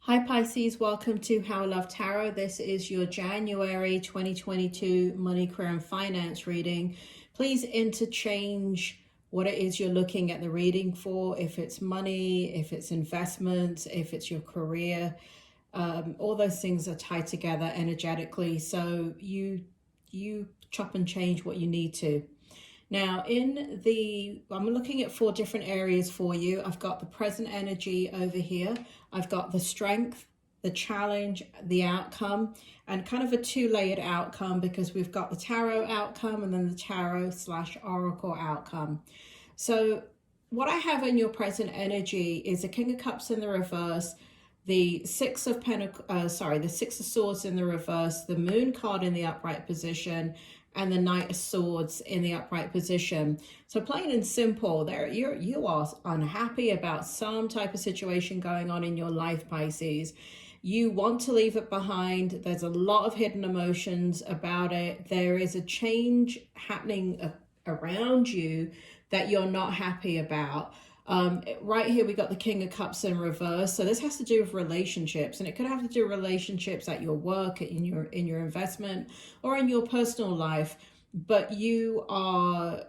Hi Pisces, welcome to How I Love Tarot. This is your January 2022 money, career and finance reading. Please interchange what it is you're looking at the reading for. If it's money, if it's investments, if it's your career, all those things are tied together energetically. So you chop and change what you need to. Now I'm looking at 4 different areas for you. I've got the present energy over here. I've got the strength, the challenge, the outcome, and kind of a 2-layered outcome because we've got the tarot outcome and then the tarot/oracle outcome. So what I have in your present energy is a King of Cups in the reverse, the Six of Swords in the reverse, the Moon card in the upright position, and the Knight of Swords in the upright position. So plain and simple, you are unhappy about some type of situation going on in your life, Pisces. You want to leave it behind. There's a lot of hidden emotions about it. There is a change happening around you that you're not happy about. Right here we got the King of Cups in reverse, so this has to do with relationships, and it could have to do with relationships at your work, in your investment, or in your personal life. But you are,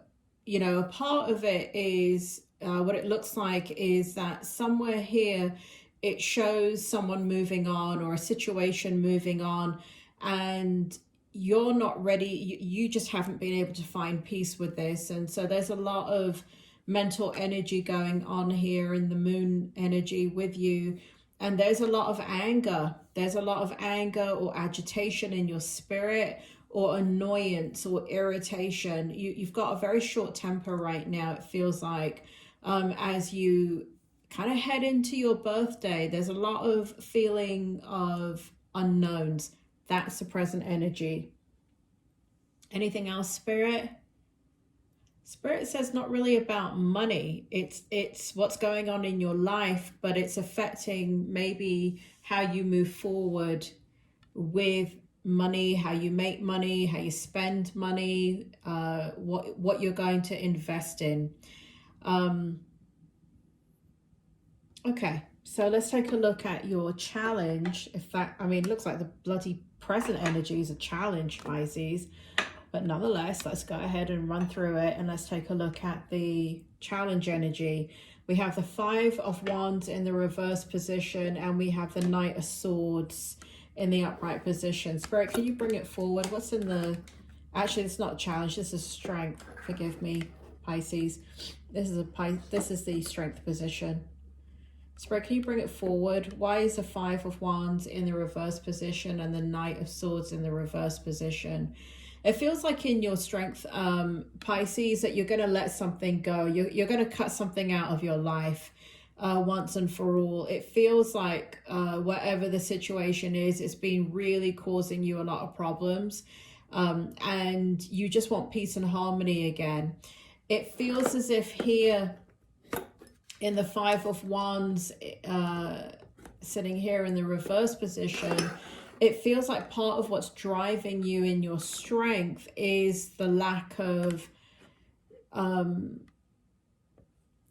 a part of it is what it looks like is that somewhere here it shows someone moving on or a situation moving on, and you're not ready. You just haven't been able to find peace with this, and so there's a lot of mental energy going on here in the Moon energy with you, and there's a lot of anger. There's a lot of anger or agitation in your spirit, or annoyance or irritation. You've got a very short temper right now, it feels like. As you kind of head into your birthday, there's a lot of feeling of unknowns. That's the present energy. Anything else, Spirit? Spirit says not really about money. It's what's going on in your life, but it's affecting maybe how you move forward with money, how you make money, how you spend money, what you're going to invest in. Okay, so let's take a look at your challenge. It looks like the bloody present energy is a challenge, Pisces. But nonetheless, let's go ahead and run through it, and let's take a look at the challenge energy. We have the 5 of Wands in the reverse position, and we have the Knight of Swords in the upright position. Spirit, can you bring it forward? What's in the... Actually, it's not a challenge. This is strength. Forgive me, Pisces. This is the strength position. Spirit, can you bring it forward? Why is the 5 of Wands in the reverse position and the Knight of Swords in the reverse position? It feels like in your strength, Pisces, that you're going to let something go. You're going to cut something out of your life once and for all. It feels like whatever the situation is, it's been really causing you a lot of problems. And you just want peace and harmony again. It feels as if here in the 5 of Wands, sitting here in the reverse position, it feels like part of what's driving you in your strength is the lack of,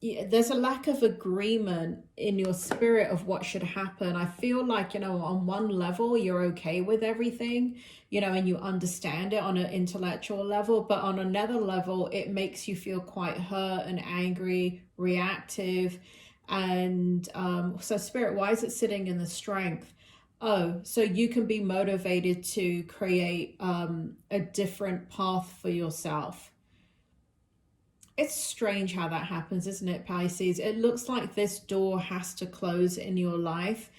there's a lack of agreement in your spirit of what should happen. I feel like, on one level, you're okay with everything, and you understand it on an intellectual level, but on another level, it makes you feel quite hurt and angry, reactive. And so Spirit, why is it sitting in the strength? Oh, so you can be motivated to create a different path for yourself. It's strange how that happens, isn't it, Pisces? It looks like this door has to close in your life,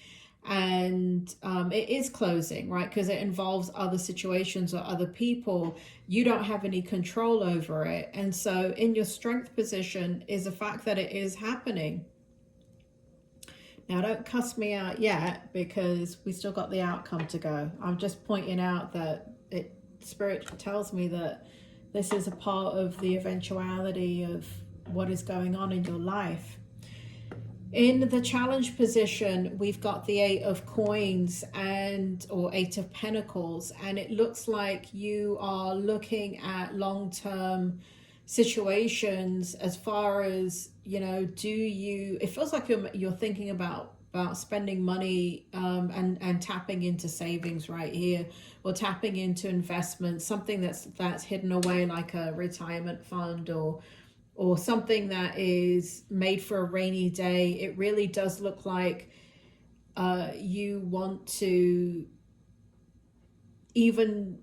and it is closing, right? Because it involves other situations or other people. You don't have any control over it. And so in your strength position is the fact that it is happening. Now, don't cuss me out yet, because we still got the outcome to go. I'm just pointing out that Spirit tells me that this is a part of the eventuality of what is going on in your life. In the challenge position, we've got the 8 of Coins or 8 of Pentacles, and it looks like you are looking at long-term situations as far as, it feels like you're thinking about about spending money and tapping into savings right here, or tapping into investments, something that's hidden away, like a retirement fund, or something that is made for a rainy day. It really does look like you want to even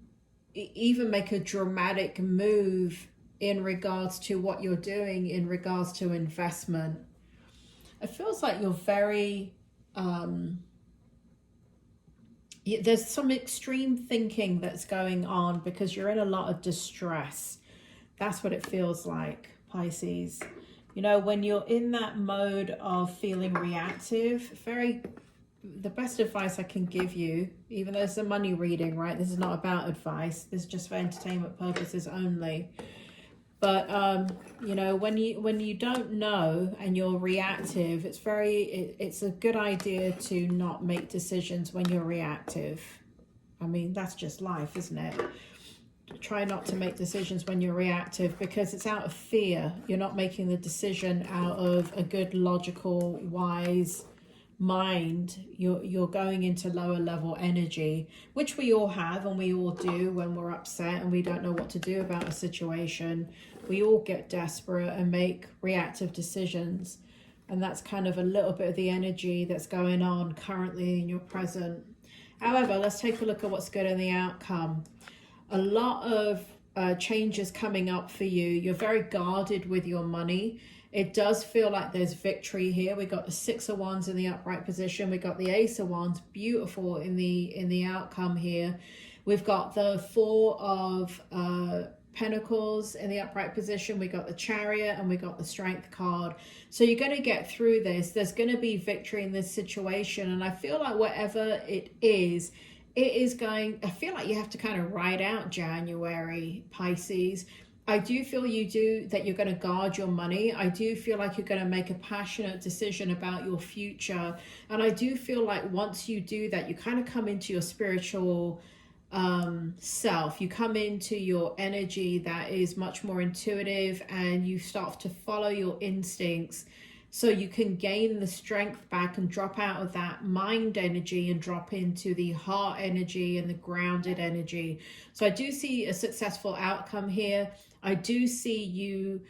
make a dramatic move in regards to what you're doing in regards to investment. It feels like you're very there's some extreme thinking that's going on because you're in a lot of distress. That's what it feels like, Pisces. You know, when you're in that mode of feeling reactive, the best advice I can give you, even though it's a money reading, right? This is not about advice. This is just for entertainment purposes only. But you know, when you don't know and you're reactive, it's a good idea to not make decisions when you're reactive. I mean, that's just life, isn't it? Try not to make decisions when you're reactive, because it's out of fear. You're not making the decision out of a good, logical, wise mind. You're going into lower level energy, which we all have and we all do when we're upset and we don't know what to do about a situation. We all get desperate and make reactive decisions, and that's kind of a little bit of the energy that's going on currently in your present. However, let's take a look at what's good in the outcome. A lot of changes coming up for you. You're very guarded with your money. It does feel like there's victory here. We got the Six of Wands in the upright position. We got the Ace of Wands, beautiful in the outcome here. We've got the Four of Pentacles in the upright position. We got the Chariot, and we got the Strength card. So you're going to get through this. There's going to be victory in this situation, and I feel like whatever it is going. I feel like you have to kind of ride out January, Pisces. I do feel that you're going to guard your money. I do feel like you're going to make a passionate decision about your future. And I do feel like once you do that, you kind of come into your spiritual self. You come into your energy that is much more intuitive, and you start to follow your instincts, so you can gain the strength back and drop out of that mind energy and drop into the heart energy and the grounded energy. So I do see a successful outcome here. I do see you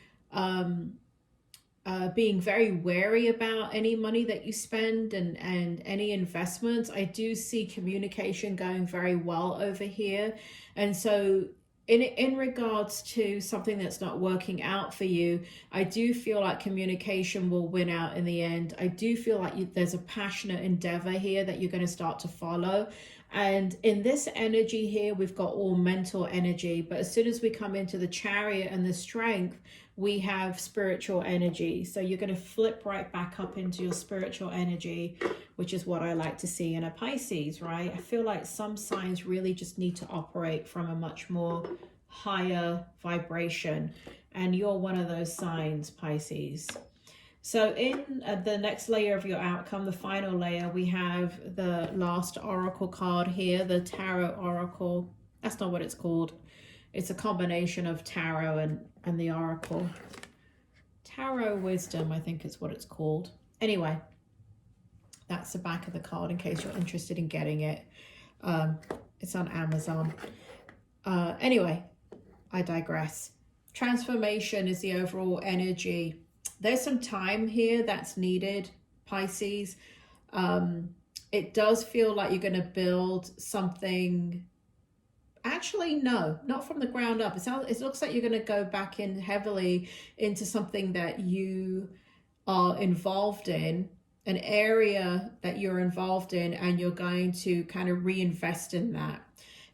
being very wary about any money that you spend and any investments. I do see communication going very well over here. And so in regards to something that's not working out for you, I do feel like communication will win out in the end. I do feel like there's a passionate endeavor here that you're going to start to follow. And in this energy here, we've got all mental energy. But as soon as we come into the Chariot and the Strength, we have spiritual energy. So you're going to flip right back up into your spiritual energy, which is what I like to see in a Pisces, right? I feel like some signs really just need to operate from a much more higher vibration. And you're one of those signs, Pisces. So in the next layer of your outcome, the final layer, we have the last oracle card here, the Tarot Oracle. That's not what it's called. It's a combination of tarot and the oracle. Tarot Wisdom, I think is what it's called. Anyway, that's the back of the card in case you're interested in getting it. It's on Amazon. Anyway, I digress. Transformation is the overall energy. There's some time here that's needed, Pisces. It does feel like you're going to build something. Actually, no, not from the ground up. It looks like you're going to go back in heavily into something that you are involved in, an area that you're involved in, and you're going to kind of reinvest in that.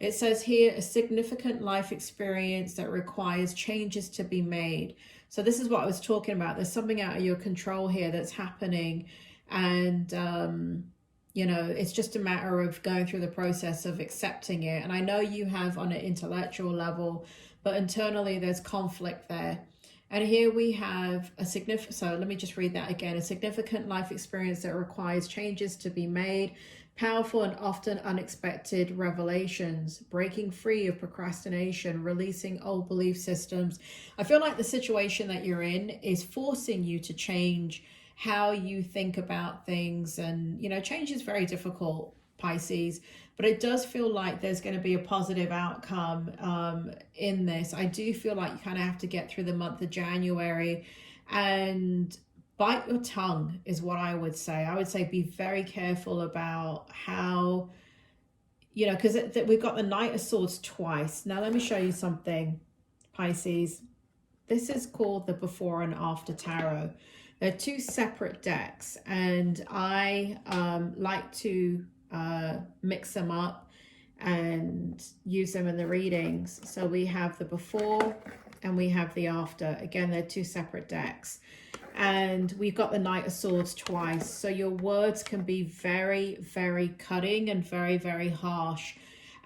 It says here, a significant life experience that requires changes to be made. So this is what I was talking about. There's something out of your control here that's happening. And, you know, it's just a matter of going through the process of accepting it. And I know you have on an intellectual level, but internally there's conflict there. And here we have a significant, so let me just read that again. A significant life experience that requires changes to be made, powerful and often unexpected revelations, breaking free of procrastination, releasing old belief systems. I feel like the situation that you're in is forcing you to change how you think about things. And, you know, change is very difficult, Pisces, but it does feel like there's going to be a positive outcome in this. I do feel like you kind of have to get through the month of January and bite your tongue is what I would say. I would say be very careful about how, you know, because we've got the Knight of Swords twice. Now, let me show you something, Pisces. This is called the Before and After Tarot. They're two separate decks, and I like to mix them up and use them in the readings. So we have the before and we have the after. Again, they're two separate decks. And we've got the Knight of Swords twice. So your words can be very, very cutting and very, very harsh.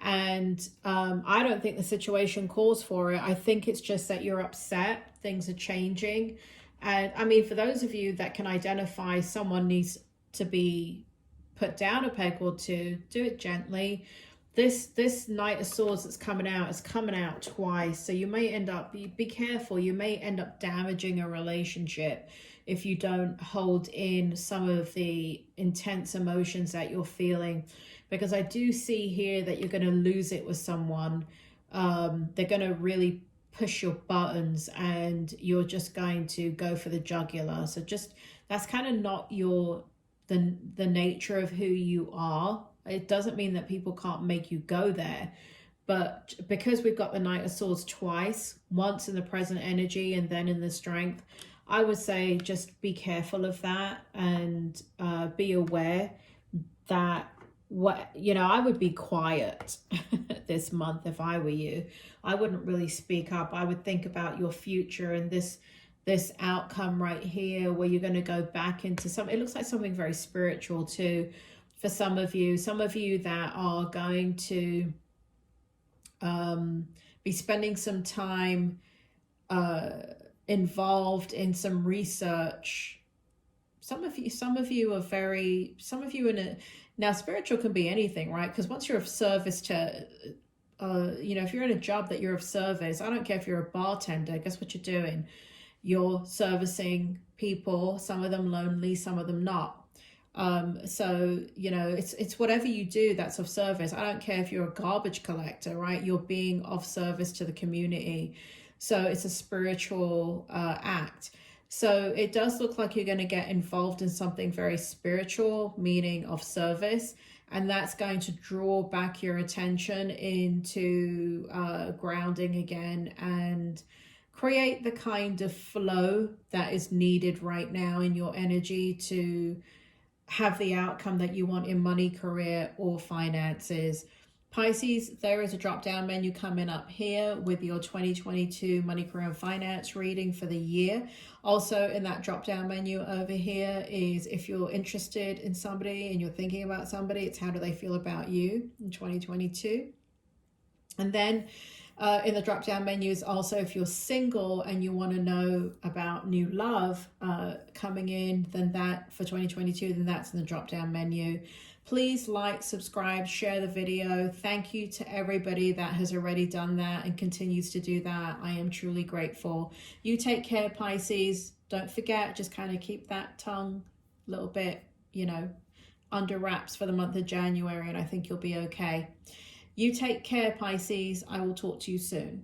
And I don't think the situation calls for it. I think it's just that you're upset. Things are changing. And I mean, for those of you that can identify someone needs to be put down a peg or two, do it gently. This Knight of Swords that's coming out is coming out twice. So you may end up, be careful, you may end up damaging a relationship if you don't hold in some of the intense emotions that you're feeling. Because I do see here that you're going to lose it with someone. They're going to really push your buttons and you're just going to go for the jugular. So just, that's kind of not the nature of who you are. It doesn't mean that people can't make you go there, but because we've got the Knight of Swords twice, once in the present energy and then in the strength, I would say just be careful of that and be aware that, what, you know, I would be quiet this month if I were you. I wouldn't really speak up. I would think about your future and this outcome right here where you're going to go back into some, it looks like something very spiritual too for some of you that are going to be spending some time involved in some research. Some of you are very, now spiritual can be anything, right? Because once you're of service to, you know, if you're in a job that you're of service, I don't care if you're a bartender, guess what you're doing? You're servicing people, some of them lonely, some of them not. So, you know, it's whatever you do that's of service. I don't care if you're a garbage collector, right? You're being of service to the community. So it's a spiritual act. So it does look like you're going to get involved in something very spiritual, meaning of service. And that's going to draw back your attention into grounding again and create the kind of flow that is needed right now in your energy to have the outcome that you want in money, career, or finances. Pisces, there is a drop-down menu coming up here with your 2022 money, career, and finance reading for the year. Also in that drop-down menu over here is if you're interested in somebody and you're thinking about somebody, it's how do they feel about you in 2022. And then in the drop-down menu is also if you're single and you want to know about new love coming in, then that for 2022, then that's in the drop-down menu. Please like, subscribe, share the video. Thank you to everybody that has already done that and continues to do that. I am truly grateful. You take care, Pisces. Don't forget, just kind of keep that tongue a little bit, you know, under wraps for the month of January, and I think you'll be okay. You take care, Pisces. I will talk to you soon.